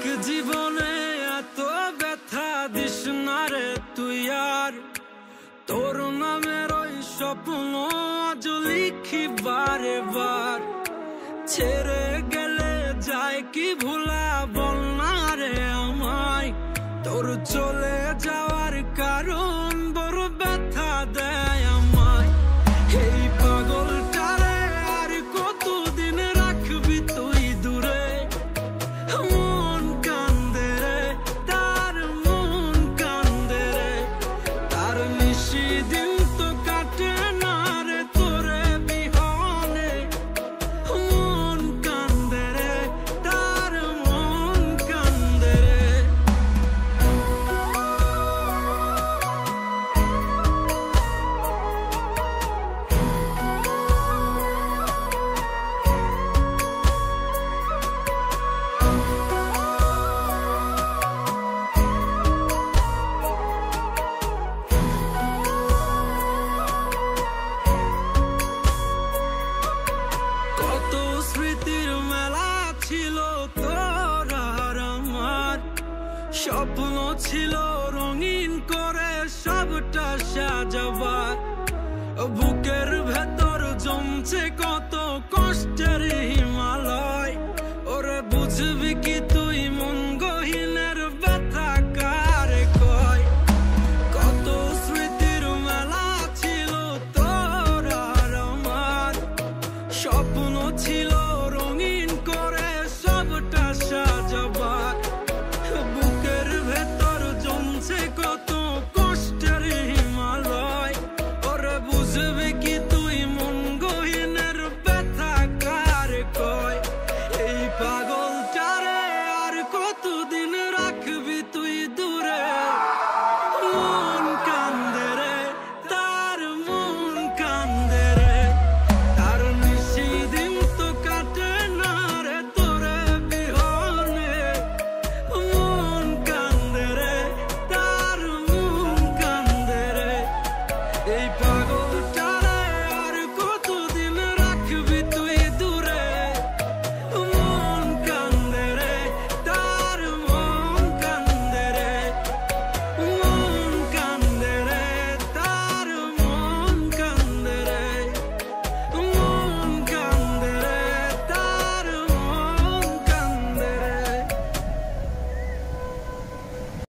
এক জীবনে এত ব্যথা দিস না রে তুই আর, তোর নামের ওই স্বপ্ন আজ লিখি বারে বার। ছেড়ে গেলে যায় কি ভুলা বল না রে আমায়, তোর চলে যাওয়ার কারণ বড় ব্যথা দেয় আমায়। এই পাগলটারে আর কতদিন রাখবি তুই দূরে, মন কান্দে রে তার, মন কান্দে রে তার। নিশি দিন তো কাটে না রে তোরে বিহনে, মন কান্দে রে তার, মন কান্দে রে। কত স্মৃতির মেলা ছিল তোর আর আমার, স্বপ্ন ছিল রঙিন করে সবটা সাজাবার। বুকের ভেতর জমছে কত কষ্টের হিমালয়,